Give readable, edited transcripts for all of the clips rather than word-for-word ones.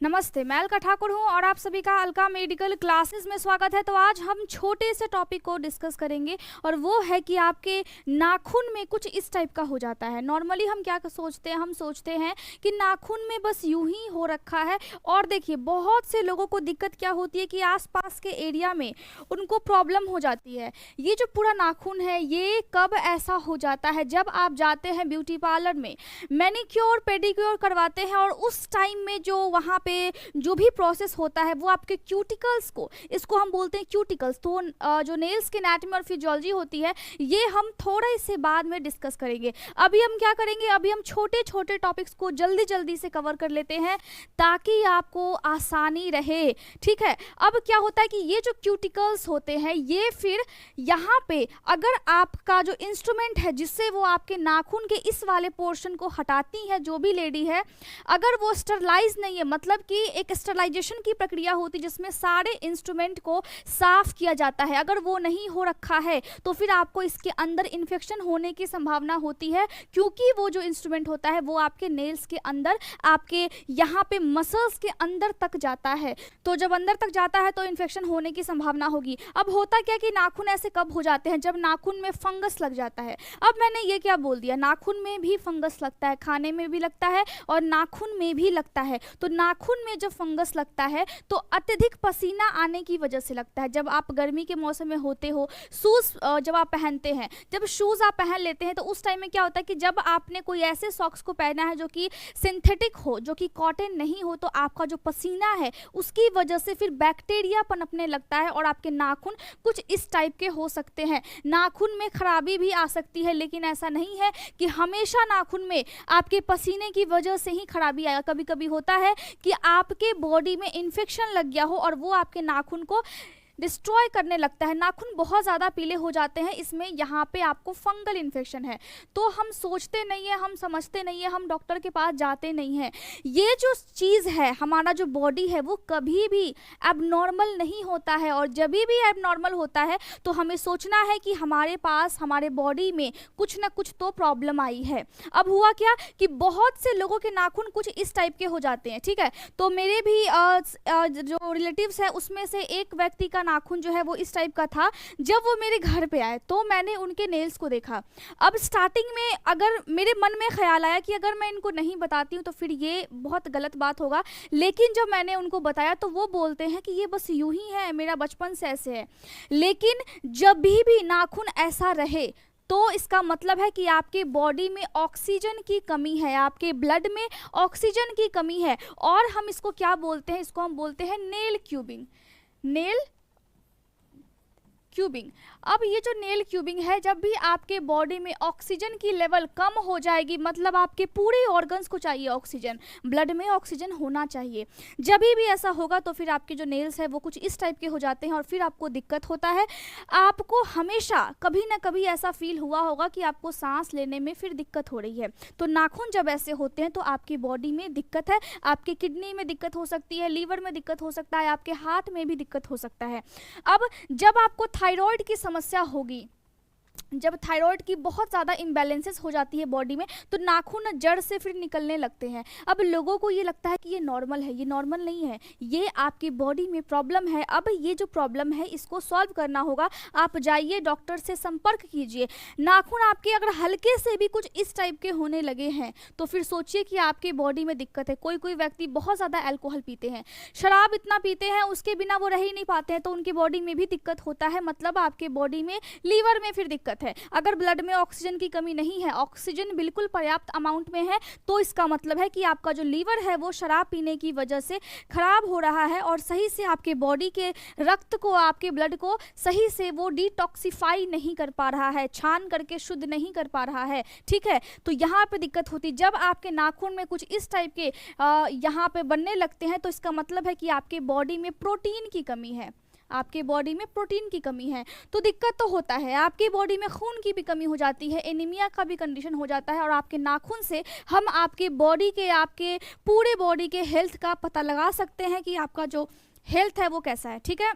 नमस्ते, मैं अलका ठाकुर हूँ और आप सभी का अलका मेडिकल क्लासेस में स्वागत है। तो आज हम छोटे से टॉपिक को डिस्कस करेंगे और वो है कि आपके नाखून में कुछ इस टाइप का हो जाता है। नॉर्मली हम क्या सोचते हैं, हम सोचते हैं कि नाखून में बस यूं ही हो रखा है। और देखिए, बहुत से लोगों को दिक्कत क्या होती है कि आसपास के एरिया में उनको प्रॉब्लम हो जाती है। ये जो पूरा नाखून है, ये कब ऐसा हो जाता है? जब आप जाते हैं ब्यूटी पार्लर में, मैनीक्योर पेडिक्योर करवाते हैं और उस टाइम में जो वहाँ पे जो भी प्रोसेस होता है वो आपके क्यूटिकल्स को, इसको हम बोलते हैं क्यूटिकल्स। तो जो नेल्स की एनाटॉमी और फिजियोलॉजी होती है, ये हम थोड़े से बाद में डिस्कस करेंगे। अभी हम क्या करेंगे, अभी हम छोटे छोटे टॉपिक्स को जल्दी जल्दी से कवर कर लेते हैं ताकि आपको आसानी रहे। ठीक है, अब क्या होता है कि ये जो क्यूटिकल्स होते हैं, ये फिर यहाँ पे अगर आपका जो इंस्ट्रूमेंट है जिससे वो आपके नाखून के इस वाले पोर्शन को हटाती है, जो भी लेडी है, अगर वो स्टरलाइज नहीं है, मतलब कि एक स्टरलाइजेशन की प्रक्रिया होती है जिसमें सारे इंस्ट्रूमेंट को साफ किया जाता है, अगर वो नहीं हो रखा है तो फिर आपको इसके अंदर इन्फेक्शन होने की संभावना होती है, क्योंकि वो जो इंस्ट्रूमेंट होता है वो आपके नेल्स के अंदर, आपके यहाँ पे मसल्स के अंदर तक जाता है। तो जब अंदर तक जाता है तो इन्फेक्शन होने की संभावना होगी। अब होता क्या कि नाखून ऐसे कब हो जाते हैं? जब नाखून में फंगस लग जाता है। अब मैंने ये क्या बोल दिया, नाखून में भी फंगस लगता है, खाने में भी लगता है और नाखून में भी लगता है। तो नाखून में जब फंगस लगता है तो अत्यधिक पसीना आने की वजह से लगता है। जब आप गर्मी के मौसम में होते हो, शूज जब आप पहनते हैं, जब शूज आप पहन लेते हैं तो उस टाइम में क्या होता है कि जब आपने कोई ऐसे सॉक्स को पहना है जो कि सिंथेटिक हो, जो कि कॉटन नहीं हो, तो आपका जो पसीना है उसकी वजह से फिर बैक्टीरिया पनपने लगता है और आपके नाखून कुछ इस टाइप के हो सकते हैं। नाखून में खराबी भी आ सकती है, लेकिन ऐसा नहीं है कि हमेशा नाखून में आपके पसीने की वजह से ही खराबी आएगा। कभी कभी होता है कि आपके बॉडी में इन्फेक्शन लग गया हो और वो आपके नाखून को डिस्ट्रॉय करने लगता है, नाखून बहुत ज़्यादा पीले हो जाते हैं, इसमें यहाँ पे आपको फंगल इन्फेक्शन है। तो हम सोचते नहीं है, हम समझते नहीं है, हम डॉक्टर के पास जाते नहीं हैं। ये जो चीज़ है, हमारा जो बॉडी है, वो कभी भी एबनॉर्मल नहीं होता है, और जब भी एबनॉर्मल होता है तो हमें सोचना है कि हमारे पास, हमारे बॉडी में कुछ ना कुछ तो प्रॉब्लम आई है। अब हुआ क्या कि बहुत से लोगों के नाखून कुछ इस टाइप के हो जाते हैं। ठीक है, तो मेरे भी जो रिलेटिव्स है उसमें से एक व्यक्ति का नाखून जो है वो इस टाइप का था। जब वो मेरे घर पे आए तो मैंने उनके नेल्स को देखा। अब स्टार्टिंग में अगर मेरे मन में ख्याल आया कि अगर मैं इनको नहीं बताती हूँ तो फिर ये बहुत गलत बात होगा, लेकिन जब मैंने उनको बताया तो वो बोलते हैं कि ये बस यूं ही है, मेरा बचपन से ऐसे है। लेकिन जब भी नाखून ऐसा रहे तो इसका मतलब है कि आपके बॉडी में ऑक्सीजन की कमी है, आपके ब्लड में ऑक्सीजन की कमी है, और हम इसको क्या बोलते हैं, इसको हम बोलते हैं नेल क्यूबिंग। Nail cubing. अब ये जो नेल क्यूबिंग है, जब भी आपके बॉडी में ऑक्सीजन की लेवल कम हो जाएगी, मतलब आपके पूरे ऑर्गन्स को चाहिए ऑक्सीजन, ब्लड में ऑक्सीजन होना चाहिए, जब भी ऐसा होगा तो फिर आपके जो नेल्स है वो कुछ इस टाइप के हो जाते हैं और फिर आपको दिक्कत होता है। आपको हमेशा कभी ना कभी ऐसा फील हुआ होगा कि आपको सांस लेने में फिर दिक्कत हो रही है। तो नाखून जब ऐसे होते हैं तो आपकी बॉडी में दिक्कत है, आपकी किडनी में दिक्कत हो सकती है, लीवर में दिक्कत हो सकता है, आपके हाथ में भी दिक्कत हो सकता है। अब जब आपको थायराइड की समस्या होगी, जब थायराइड की बहुत ज़्यादा इम्बैलेंसेस हो जाती है बॉडी में, तो नाखून जड़ से फिर निकलने लगते हैं। अब लोगों को ये लगता है कि ये नॉर्मल है, ये नॉर्मल नहीं है, ये आपकी बॉडी में प्रॉब्लम है। अब ये जो प्रॉब्लम है इसको सॉल्व करना होगा, आप जाइए डॉक्टर से संपर्क कीजिए। नाखून आपके अगर हल्के से भी कुछ इस टाइप के होने लगे हैं तो फिर सोचिए कि आपकी बॉडी में दिक्कत है। कोई कोई व्यक्ति बहुत ज़्यादा अल्कोहल पीते हैं, शराब इतना पीते हैं, उसके बिना वो रह ही नहीं पाते हैं, तो उनकी बॉडी में भी दिक्कत होता है, मतलब आपके बॉडी में, लीवर में फिर दिक्कत है। अगर ब्लड में ऑक्सीजन की कमी नहीं है, ऑक्सीजन बिल्कुल पर्याप्त अमाउंट में है, तो इसका मतलब है कि आपका जो लीवर है वो शराब पीने की वजह से खराब हो रहा है और सही से आपके बॉडी के रक्त को, आपके ब्लड को सही से वो डिटॉक्सिफाई नहीं कर पा रहा है, छान करके शुद्ध नहीं कर पा रहा है। ठीक है, तो यहाँ पे दिक्कत होती। जब आपके नाखून में कुछ इस टाइप के यहाँ पे बनने लगते हैं तो इसका मतलब है कि आपके बॉडी में प्रोटीन की कमी है, आपके बॉडी में प्रोटीन की कमी है, तो दिक्कत तो होता है। आपकी बॉडी में खून की भी कमी हो जाती है, एनीमिया का भी कंडीशन हो जाता है, और आपके नाखून से हम आपके बॉडी के, आपके पूरे बॉडी के हेल्थ का पता लगा सकते हैं कि आपका जो हेल्थ है वो कैसा है। ठीक है,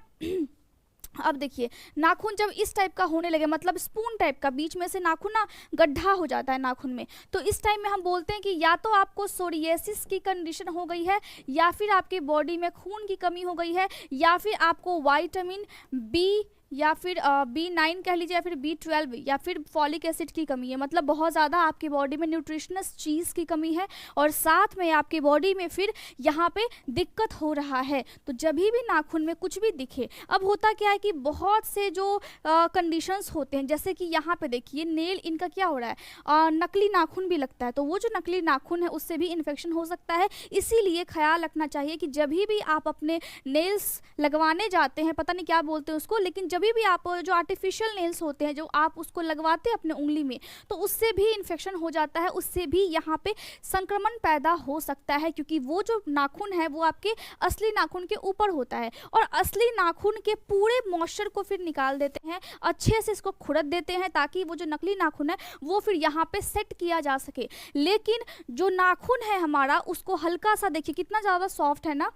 अब देखिए, नाखून जब इस टाइप का होने लगे, मतलब स्पून टाइप का, बीच में से नाखून ना गड्ढा हो जाता है नाखून में, तो इस टाइम में हम बोलते हैं कि या तो आपको सोरियासिस की कंडीशन हो गई है, या फिर आपकी बॉडी में खून की कमी हो गई है, या फिर आपको विटामिन बी या फिर B9 कह लीजिए, या फिर B12 या फिर फॉलिक एसिड की कमी है। मतलब बहुत ज़्यादा आपकी बॉडी में न्यूट्रिशनस चीज़ की कमी है, और साथ में आपकी बॉडी में फिर यहाँ पे दिक्कत हो रहा है। तो जब भी नाखून में कुछ भी दिखे, अब होता क्या है कि बहुत से जो कंडीशंस होते हैं, जैसे कि यहाँ पे देखिए नेल इनका क्या हो रहा है, नकली नाखून भी लगता है, तो वो जो नकली नाखून है उससे भी इन्फेक्शन हो सकता है। इसीलिए ख्याल रखना चाहिए कि जब भी आप अपने नेल्स लगवाने जाते हैं, पता नहीं क्या बोलते हैं उसको, लेकिन जब भी आप जो आर्टिफिशियल नेल्स होते हैं जो आप उसको लगवाते हैं अपने उंगली में, तो उससे भी इन्फेक्शन हो जाता है, उससे भी यहाँ पे संक्रमण पैदा हो सकता है, क्योंकि वो जो नाखून है वो आपके असली नाखून के ऊपर होता है, और असली नाखून के पूरे मॉइस्चर को फिर निकाल देते हैं, अच्छे से इसको खुरद देते हैं, ताकि वो जो नकली नाखून है वो फिर यहाँ पे सेट किया जा सके। लेकिन जो नाखून है हमारा, उसको हल्का सा देखिए कितना ज़्यादा सॉफ्ट है ना,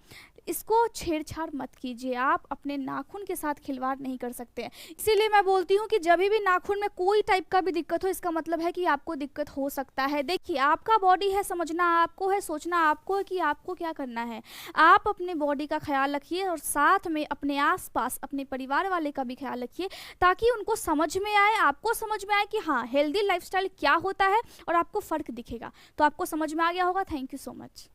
इसको छेड़छाड़ मत कीजिए, आप अपने नाखून के साथ खिलवाड़ नहीं कर सकते हैं। इसीलिए मैं बोलती हूँ कि जब भी नाखून में कोई टाइप का भी दिक्कत हो, इसका मतलब है कि आपको दिक्कत हो सकता है। देखिए, आपका बॉडी है, समझना आपको है, सोचना आपको है कि आपको क्या करना है। आप अपने बॉडी का ख्याल रखिए, और साथ में अपने आसपास अपने परिवार वाले का भी ख्याल रखिए, ताकि उनको समझ में आए, आपको समझ में आए कि हाँ, हेल्दी लाइफस्टाइल क्या होता है, और आपको फ़र्क दिखेगा। तो आपको समझ में आ गया होगा। Thank you so much.